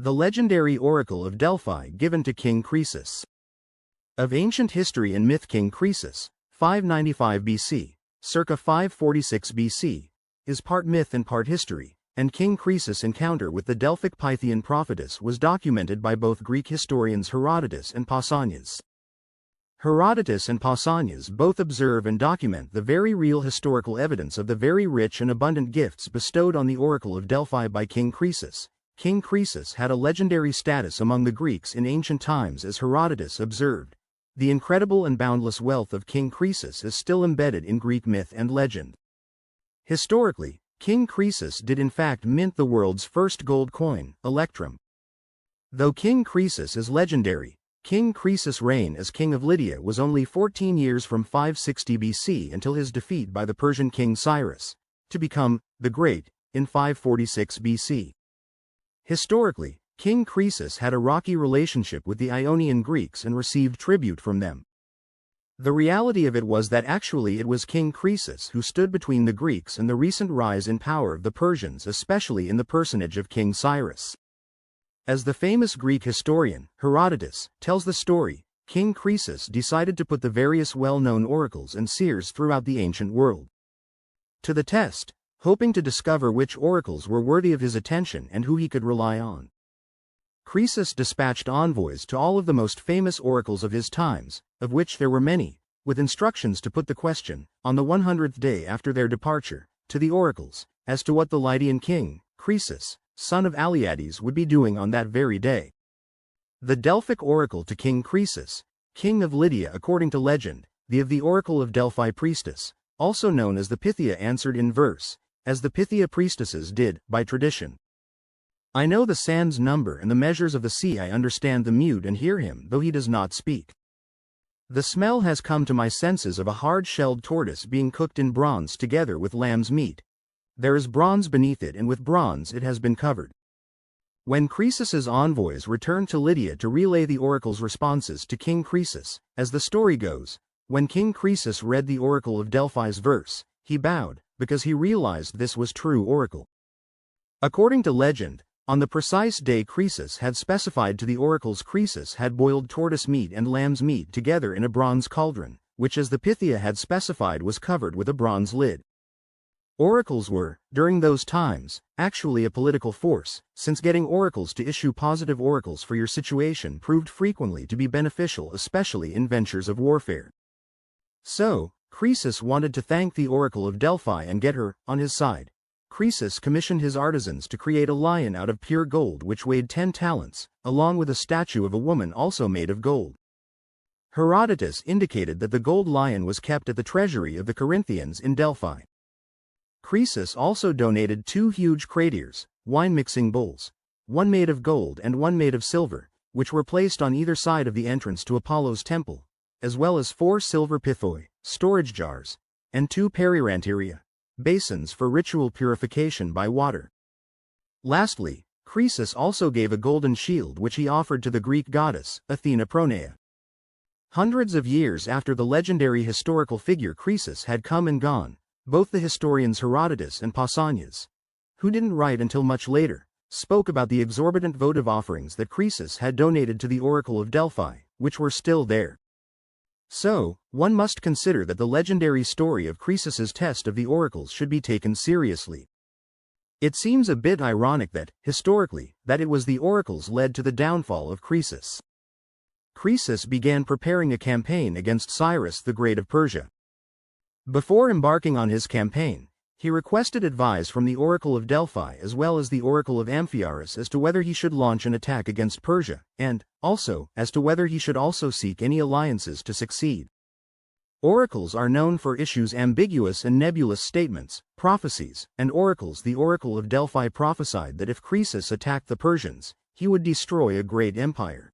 The legendary Oracle of Delphi given to King Croesus. Of ancient history and myth, King Croesus, 595 BC, circa 546 BC, is part myth and part history, and King Croesus' encounter with the Delphic Pythian Prophetess was documented by both Greek historians Herodotus and Pausanias. Herodotus and Pausanias both observe and document the very real historical evidence of the very rich and abundant gifts bestowed on the Oracle of Delphi by King Croesus. King Croesus had a legendary status among the Greeks in ancient times, as Herodotus observed. The incredible and boundless wealth of King Croesus is still embedded in Greek myth and legend. Historically, King Croesus did in fact mint the world's first gold coin, electrum. Though King Croesus is legendary, King Croesus' reign as king of Lydia was only 14 years from 560 BC until his defeat by the Persian King Cyrus, to become the Great, in 546 BC. Historically, King Croesus had a rocky relationship with the Ionian Greeks and received tribute from them. The reality of it was that actually it was King Croesus who stood between the Greeks and the recent rise in power of the Persians, especially in the personage of King Cyrus. As the famous Greek historian, Herodotus, tells the story, King Croesus decided to put the various well-known oracles and seers throughout the ancient world to the test, hoping to discover which oracles were worthy of his attention and who he could rely on. Croesus dispatched envoys to all of the most famous oracles of his times, of which there were many, with instructions to put the question, on the 100th day after their departure, to the oracles, as to what the Lydian king, Croesus, son of Alyattes, would be doing on that very day. The Delphic Oracle to King Croesus, king of Lydia according to legend, the Oracle of Delphi priestess, also known as the Pythia, answered in verse, as the Pythia priestesses did, by tradition. I know the sand's number and the measures of the sea, I understand the mute and hear him though he does not speak. The smell has come to my senses of a hard-shelled tortoise being cooked in bronze together with lamb's meat. There is bronze beneath it and with bronze it has been covered. When Croesus's envoys returned to Lydia to relay the oracle's responses to King Croesus, as the story goes, when King Croesus read the Oracle of Delphi's verse, he bowed, because he realized this was true oracle. According to legend, on the precise day Croesus had specified to the oracles, Croesus had boiled tortoise meat and lamb's meat together in a bronze cauldron, which, as the Pythia had specified, was covered with a bronze lid. Oracles were, during those times, actually a political force, since getting oracles to issue positive oracles for your situation proved frequently to be beneficial, especially in ventures of warfare. So, Croesus wanted to thank the Oracle of Delphi and get her on his side. Croesus commissioned his artisans to create a lion out of pure gold which weighed 10 talents, along with a statue of a woman also made of gold. Herodotus indicated that the gold lion was kept at the treasury of the Corinthians in Delphi. Croesus also donated 2 huge crateres, wine-mixing bowls, one made of gold and one made of silver, which were placed on either side of the entrance to Apollo's temple, as well as 4 silver pithoi, storage jars, and 2 periranteria, basins for ritual purification by water. Lastly, Croesus also gave a golden shield which he offered to the Greek goddess, Athena Pronea. Hundreds of years after the legendary historical figure Croesus had come and gone, both the historians Herodotus and Pausanias, who didn't write until much later, spoke about the exorbitant votive offerings that Croesus had donated to the Oracle of Delphi, which were still there. So, one must consider that the legendary story of Croesus's test of the oracles should be taken seriously. It seems a bit ironic that, historically, that it was the oracles led to the downfall of Croesus. Croesus began preparing a campaign against Cyrus the Great of Persia. Before embarking on his campaign, he requested advice from the Oracle of Delphi as well as the Oracle of Amphiaraus as to whether he should launch an attack against Persia, and, also, as to whether he should also seek any alliances to succeed. Oracles are known for issues ambiguous and nebulous statements, prophecies, and oracles. The Oracle of Delphi prophesied that if Croesus attacked the Persians, he would destroy a great empire.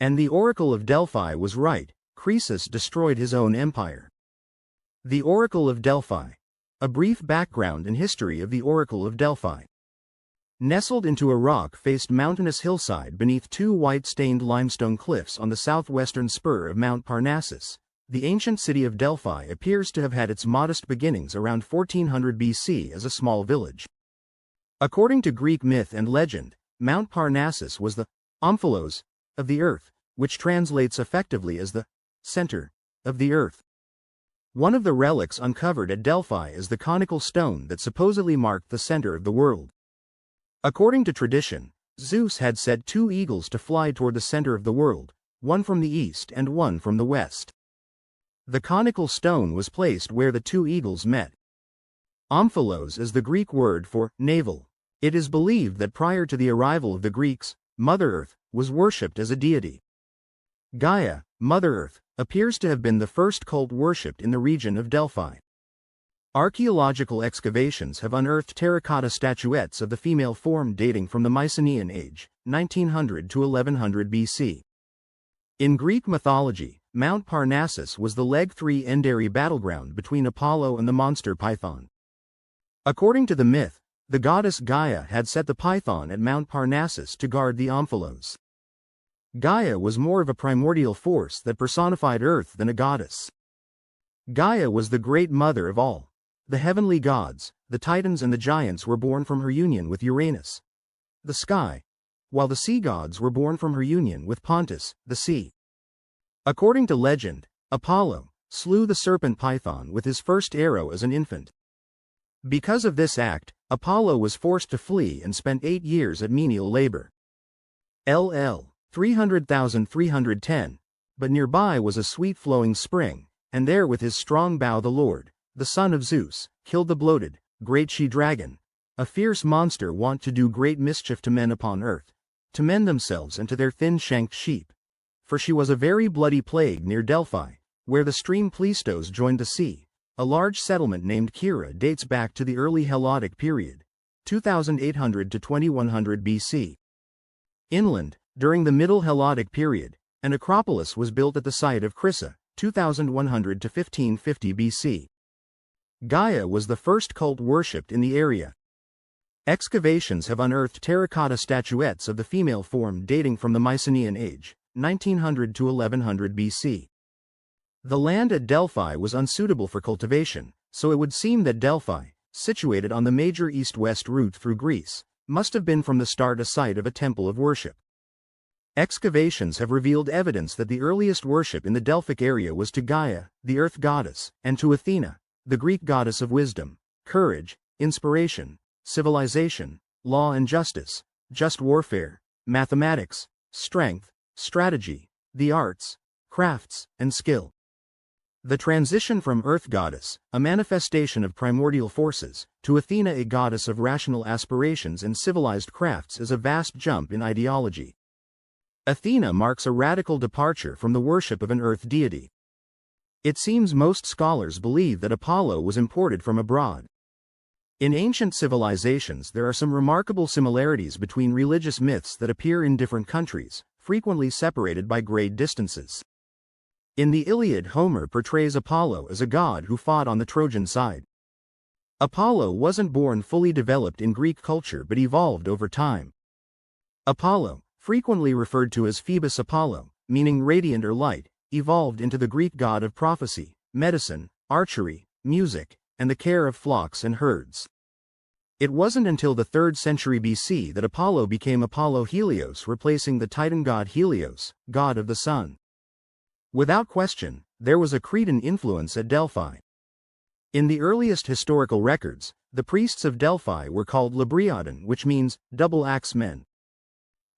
And the Oracle of Delphi was right, Croesus destroyed his own empire. The Oracle of Delphi. A brief background and history of the Oracle of Delphi. Nestled into a rock-faced mountainous hillside beneath 2 white-stained limestone cliffs on the southwestern spur of Mount Parnassus, the ancient city of Delphi appears to have had its modest beginnings around 1400 BC as a small village. According to Greek myth and legend, Mount Parnassus was the omphalos of the earth, which translates effectively as the center of the earth. One of the relics uncovered at Delphi is the conical stone that supposedly marked the center of the world. According to tradition, Zeus had set two eagles to fly toward the center of the world, one from the east and one from the west. The conical stone was placed where the two eagles met. Omphalos is the Greek word for navel. It is believed that prior to the arrival of the Greeks, Mother Earth was worshipped as a deity. Gaia, Mother Earth, appears to have been the first cult worshipped in the region of Delphi. Archaeological excavations have unearthed terracotta statuettes of the female form dating from the Mycenaean age, 1900 to 1100 BC. In Greek mythology, Mount Parnassus was the legendary battleground between Apollo and the monster Python. According to the myth, the goddess Gaia had set the Python at Mount Parnassus to guard the omphalos. Gaia was more of a primordial force that personified Earth than a goddess. Gaia was the great mother of all. The heavenly gods, the Titans and the giants were born from her union with Uranus, the sky, while the sea gods were born from her union with Pontus, the sea. According to legend, Apollo slew the serpent Python with his first arrow as an infant. Because of this act, Apollo was forced to flee and spent 8 years at menial labor. LL 300,310, but nearby was a sweet flowing spring, and there with his strong bow the Lord, the son of Zeus, killed the bloated, great she-dragon, a fierce monster wont to do great mischief to men upon earth, to men themselves and to their thin-shanked sheep. For she was a very bloody plague near Delphi, where the stream Pleistos joined the sea. A large settlement named Kira dates back to the early Helotic period, 2800 to 2100 BC. Inland, during the Middle Helotic period, an acropolis was built at the site of Crissa, 2100 to 1550 BC. Gaia was the first cult worshipped in the area. Excavations have unearthed terracotta statuettes of the female form dating from the Mycenaean age, 1900 to 1100 BC. The land at Delphi was unsuitable for cultivation, so it would seem that Delphi, situated on the major east-west route through Greece, must have been from the start a site of a temple of worship. Excavations have revealed evidence that the earliest worship in the Delphic area was to Gaia, the earth goddess, and to Athena, the Greek goddess of wisdom, courage, inspiration, civilization, law and justice, just warfare, mathematics, strength, strategy, the arts, crafts, and skill. The transition from Earth Goddess, a manifestation of primordial forces, to Athena, a goddess of rational aspirations and civilized crafts, is a vast jump in ideology. Athena marks a radical departure from the worship of an earth deity. It seems most scholars believe that Apollo was imported from abroad. In ancient civilizations there are some remarkable similarities between religious myths that appear in different countries, frequently separated by great distances. In the Iliad, Homer portrays Apollo as a god who fought on the Trojan side. Apollo wasn't born fully developed in Greek culture but evolved over time. Apollo, frequently referred to as Phoebus Apollo, meaning radiant or light, evolved into the Greek god of prophecy, medicine, archery, music, and the care of flocks and herds. It wasn't until the 3rd century BC that Apollo became Apollo Helios, replacing the Titan god Helios, god of the sun. Without question, there was a Cretan influence at Delphi. In the earliest historical records, the priests of Delphi were called Labriodon, which means double-axe men.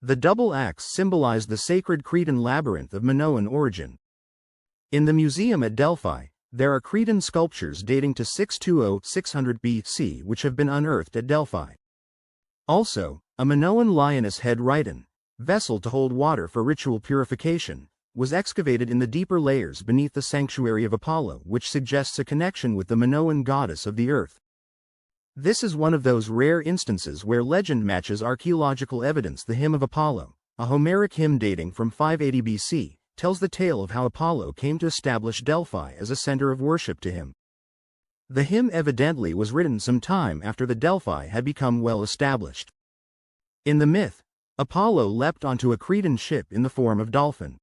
The double axe symbolized the sacred Cretan labyrinth of Minoan origin. In the museum at Delphi, there are Cretan sculptures dating to 620–600 BC which have been unearthed at Delphi. Also, a Minoan lioness head rhyton, vessel to hold water for ritual purification, was excavated in the deeper layers beneath the sanctuary of Apollo, which suggests a connection with the Minoan goddess of the earth. This is one of those rare instances where legend matches archaeological evidence. The Hymn of Apollo, a Homeric hymn dating from 580 BC, tells the tale of how Apollo came to establish Delphi as a center of worship to him. The hymn evidently was written some time after the Delphi had become well established. In the myth, Apollo leapt onto a Cretan ship in the form of dolphin.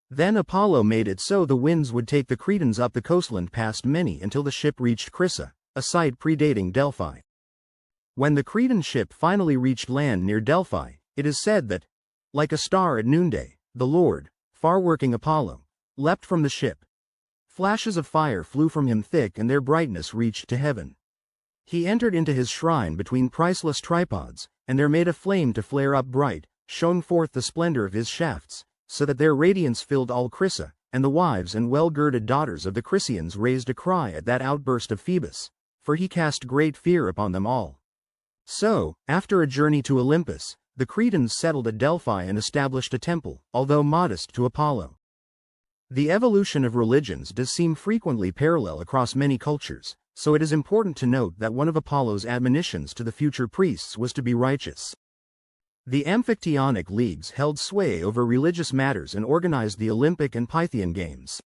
Then Apollo made it so the winds would take the Cretans up the coastland past many until the ship reached Crissa, a site predating Delphi. When the Cretan ship finally reached land near Delphi, it is said that, like a star at noonday, the Lord, far-working Apollo, leapt from the ship. Flashes of fire flew from him thick and their brightness reached to heaven. He entered into his shrine between priceless tripods, and there made a flame to flare up bright, shone forth the splendor of his shafts, so that their radiance filled all Chrysa, and the wives and well-girded daughters of the Chrysians raised a cry at that outburst of Phoebus, for he cast great fear upon them all. So, after a journey to Olympus, the Cretans settled at Delphi and established a temple, although modest, to Apollo. The evolution of religions does seem frequently parallel across many cultures, so it is important to note that one of Apollo's admonitions to the future priests was to be righteous. The Amphictyonic leagues held sway over religious matters and organized the Olympic and Pythian games.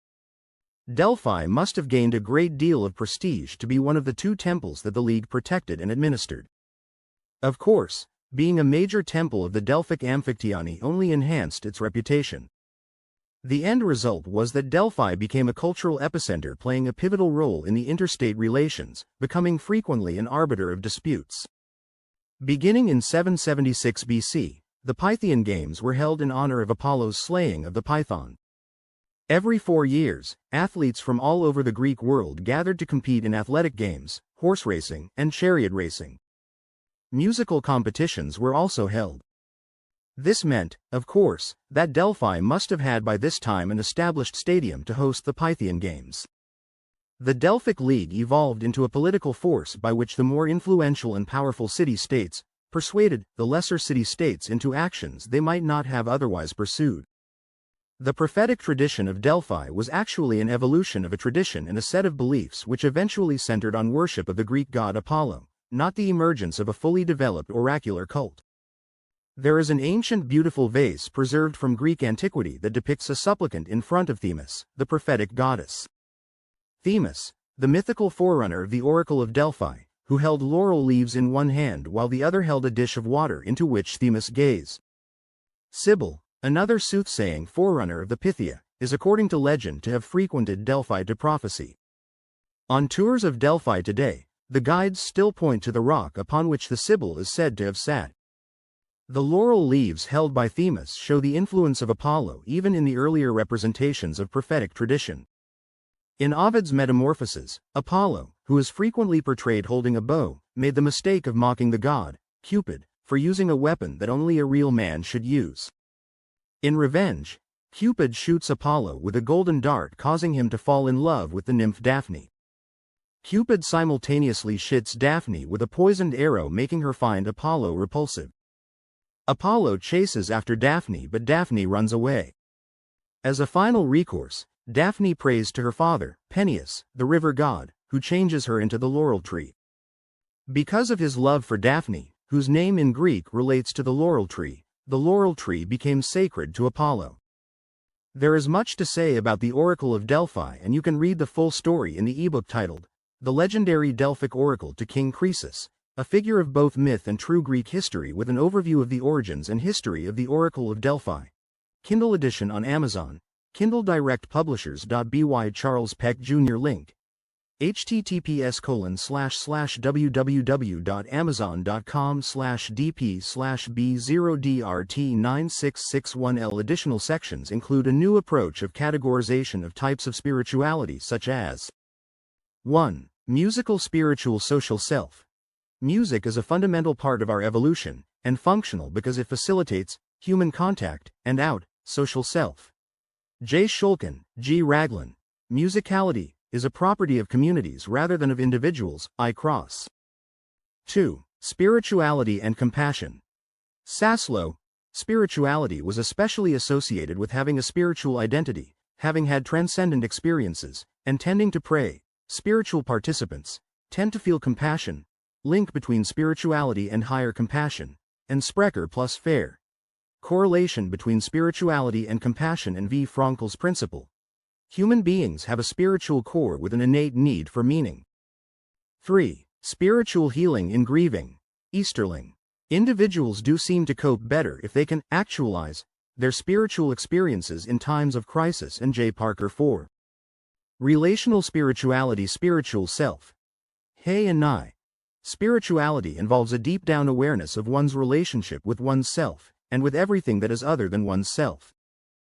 Delphi must have gained a great deal of prestige to be one of the two temples that the league protected and administered. Of course, being a major temple of the Delphic Amphictyony only enhanced its reputation. The end result was that Delphi became a cultural epicenter playing a pivotal role in the interstate relations, becoming frequently an arbiter of disputes. Beginning in 776 BC, the Pythian Games were held in honor of Apollo's slaying of the Python. Every 4 years, athletes from all over the Greek world gathered to compete in athletic games, horse racing, and chariot racing. Musical competitions were also held. This meant, of course, that Delphi must have had by this time an established stadium to host the Pythian Games. The Delphic League evolved into a political force by which the more influential and powerful city-states persuaded the lesser city-states into actions they might not have otherwise pursued. The prophetic tradition of Delphi was actually an evolution of a tradition and a set of beliefs which eventually centered on worship of the Greek god Apollo, not the emergence of a fully developed oracular cult. There is an ancient beautiful vase preserved from Greek antiquity that depicts a supplicant in front of Themis, the prophetic goddess. Themis, the mythical forerunner of the Oracle of Delphi, who held laurel leaves in one hand while the other held a dish of water into which Themis gazed. Sibyl, another soothsaying forerunner of the Pythia, is according to legend to have frequented Delphi to prophesy. On tours of Delphi today, the guides still point to the rock upon which the Sibyl is said to have sat. The laurel leaves held by Themis show the influence of Apollo even in the earlier representations of prophetic tradition. In Ovid's Metamorphoses, Apollo, who is frequently portrayed holding a bow, made the mistake of mocking the god, Cupid, for using a weapon that only a real man should use. In revenge, Cupid shoots Apollo with a golden dart, causing him to fall in love with the nymph Daphne. Cupid simultaneously shits Daphne with a poisoned arrow, making her find Apollo repulsive. Apollo chases after Daphne, but Daphne runs away. As a final recourse, Daphne prays to her father, Peneus, the river god, who changes her into the laurel tree. Because of his love for Daphne, whose name in Greek relates to the laurel tree became sacred to Apollo. There is much to say about the Oracle of Delphi, and you can read the full story in the ebook titled The Legendary Delphic Oracle to King Croesus, a figure of both myth and true Greek history with an overview of the origins and history of the Oracle of Delphi. Kindle edition on Amazon, Kindle Direct Publishers. By Charles Peck Jr. Link. https://www.amazon.com/dp/b0drt9661L. Additional sections include a new approach of categorization of types of spirituality such as 1. Musical spiritual social self. Music is a fundamental part of our evolution, and functional because it facilitates human contact and social self. J. Shulkin, G. Raglan. Musicality is a property of communities rather than of individuals. I. Cross. 2. Spirituality and compassion. Saslow. Spirituality was especially associated with having a spiritual identity, having had transcendent experiences, and tending to pray. Spiritual participants tend to feel compassion. Link between spirituality and higher compassion. And Sprecher plus Fair. Correlation between spirituality and compassion and V. Frankl's principle. Human beings have a spiritual core with an innate need for meaning. 3. Spiritual healing in grieving. Easterling. Individuals do seem to cope better if they can actualize their spiritual experiences in times of crisis. And J. Parker 4. Relational spirituality. Spiritual self. Hay and Nye. Spirituality involves a deep-down awareness of one's relationship with oneself, and with everything that is other than oneself.